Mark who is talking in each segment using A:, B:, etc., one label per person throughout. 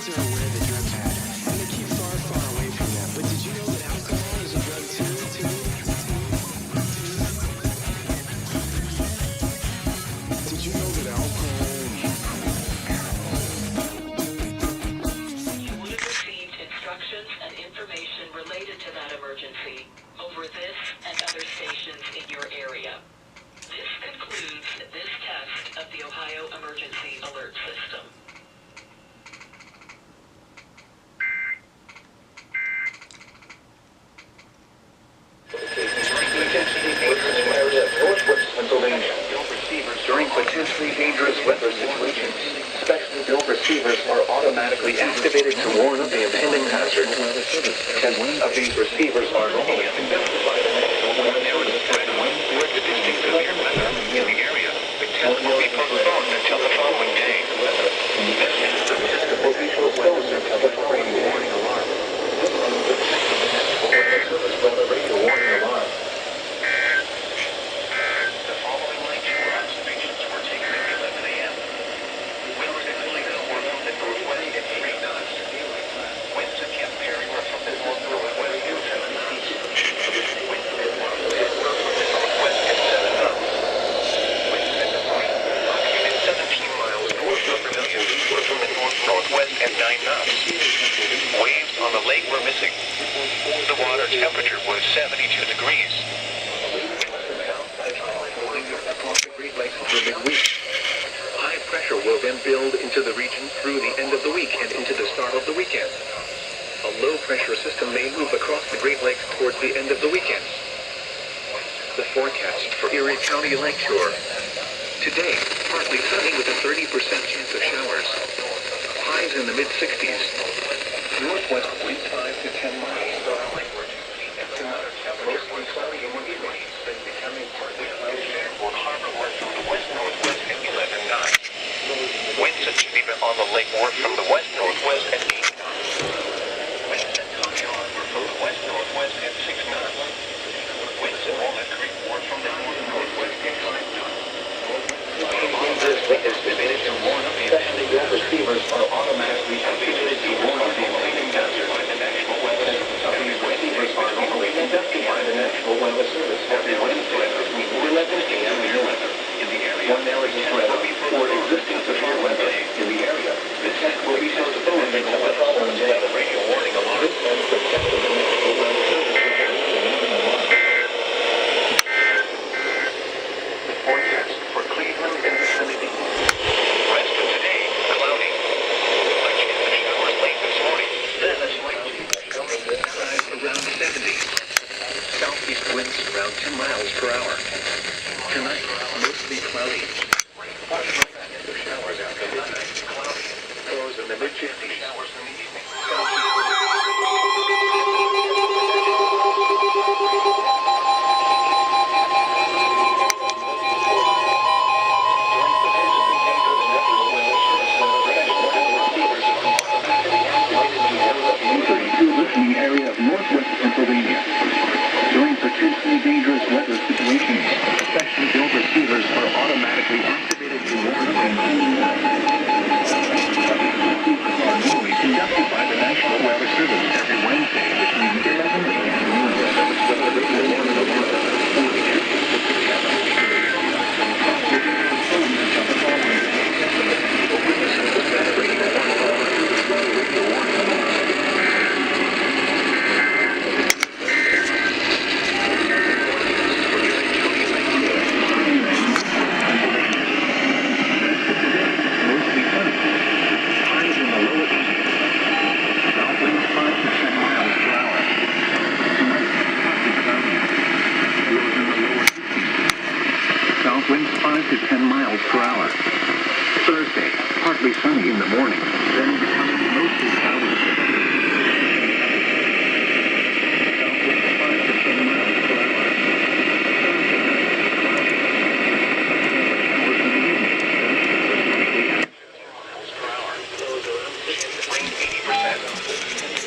A: kids are aware that drugs are bad, and they keep far, far away from them. But did you know that alcohol is a drug too? Did you know that alcohol...
B: You would have received instructions and information related to that emergency over this and other stations in your area. This concludes this test of the Ohio Emergency Alert System.
C: During potentially dangerous weather situations, specially built receivers are automatically activated to warn of the impending hazard. Tests of these receivers are normally conducted by the National Weather Service. With the distinct severe weather in the area, the test will be postponed until the following day. This test will be postponed until the radio warning alarm. Weather radio warning alarm. The following lakeshore observations were taken at 11 a.m. Winds significantly north from the northwest at 3 knots. Winds again very north from the northwest at 7 knots. Winds at 1 from the northwest at 7 knots. Winds at the point located 17 miles north of Vermilion were from the northwest at 9 knots. Waves on the lake were missing. The water temperature was 72 degrees. High pressure will then build into the region through the end of the week and into the start of the weekend. A low pressure system may move across the Great Lakes towards the end of the weekend. The forecast for Erie County Lakeshore. Today, partly sunny with a 30% chance of showers. Highs in the mid-60s. Northwest winds 5 to 10 miles per hour. Mostly cloudy in the evening, then becoming partly cloudy. Harbor west from the west-northwest at 11 knots. Winds at Geneva on the Lake Worth from the west-northwest at 8 knots. Winds at Tommy Harbor from the west-northwest at 6 knots. Winds at Walnut Creek Wharf from the north-northwest at 5 knots. Dangerous wind is estimated to warn of the specially built receivers are automatically activated to warn of the impending hazard by the National Weather Service. These receivers are normally conducted by the National Weather Service every Wednesday between 11 a.m. and 11 in the area. When there is a threat for existing severe weather in the area, the test will be postponed until the following day. The radio warning alarm and protect the National Weather Service. The forecast for Cleveland and vicinity. Rest of today, cloudy. A chance of showers late this morning. Then a slight highs around 70. Southeast winds around 10 miles per hour. Tonight, mostly cloudy. Chance of showers after midnight. Cloudy. Lows in the mid-50s. Showers in the evening. Listening area of northwest Pennsylvania. During potentially dangerous weather situations, specially built receivers are automatically activated to warn of impending normally conducted by the National Weather Service every Wednesday between 11 a.m. Winds 5 to 10 miles per hour. Thursday, partly sunny in the morning, then becoming mostly cloudy. Southwinds 5 to 10 miles per hour. Showers in the evening, then miles per hour. Rain 80%.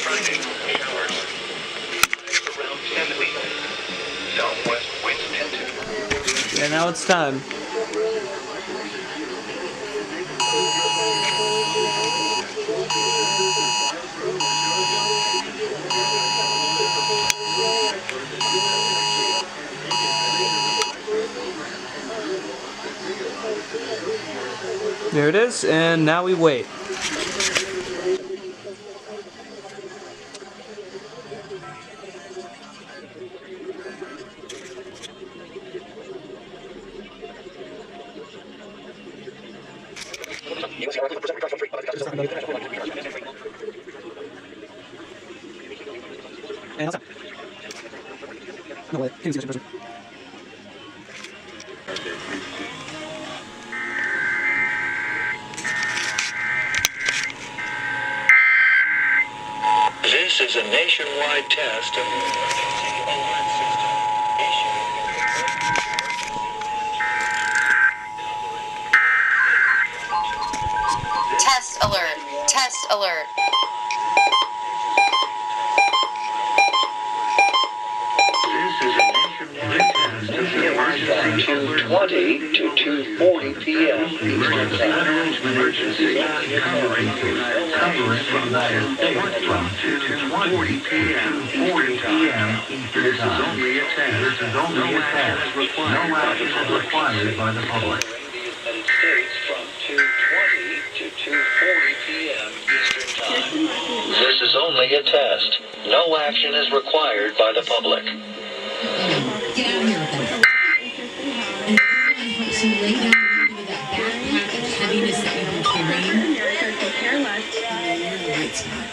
C: Friday, showers. Highs around 70. Southwest winds 10 to.
D: And now it's time. There it is, and now we wait.
C: This is a nationwide test of
E: Test alert. Test alert.
C: from 2:20 to 2:40 p.m.
F: Emergency covering from the United States from 2:40 p.m. to 40 p.m. Eastern Time. This is only a test. No action is required by the public.
C: The United States from 2:20 to 2:40 p.m. Eastern Time. This is only a test. No action is required by the public.
G: Get out of here with that. And everyone helps you lay down into that backpack of heaviness that you've been carrying. You're in the right spot.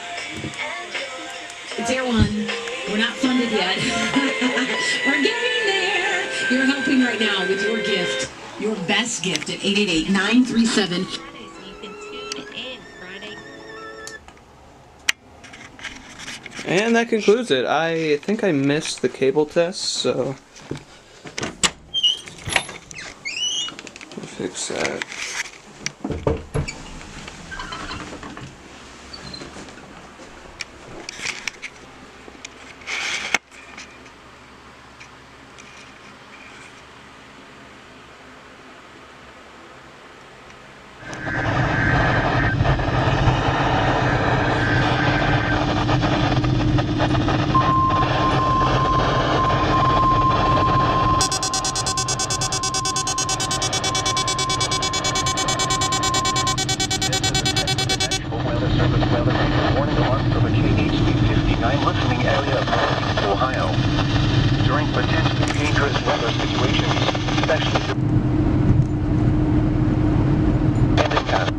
G: It's Air One. We're not funded yet. We're getting there. You're helping right now with your gift. Your best gift at 888-937.
D: And that concludes it. I think I missed the cable test, so we'll fix that.
C: Warning alarm from a KHC-59 listening area of Northeast Ohio. During potentially dangerous weather situations, especially pending task.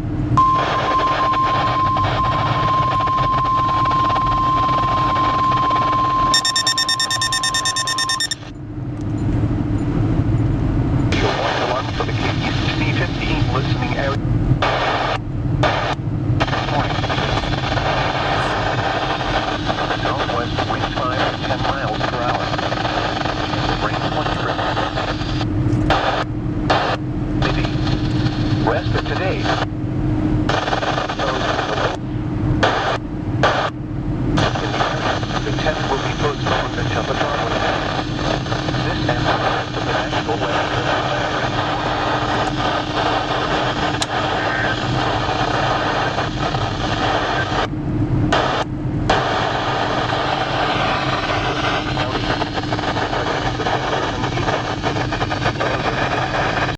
C: Warning alarm from the KHC-15 listening area. Northwest winds 5 to 10 miles per hour. Rain 20%. Maybe. Rest of today.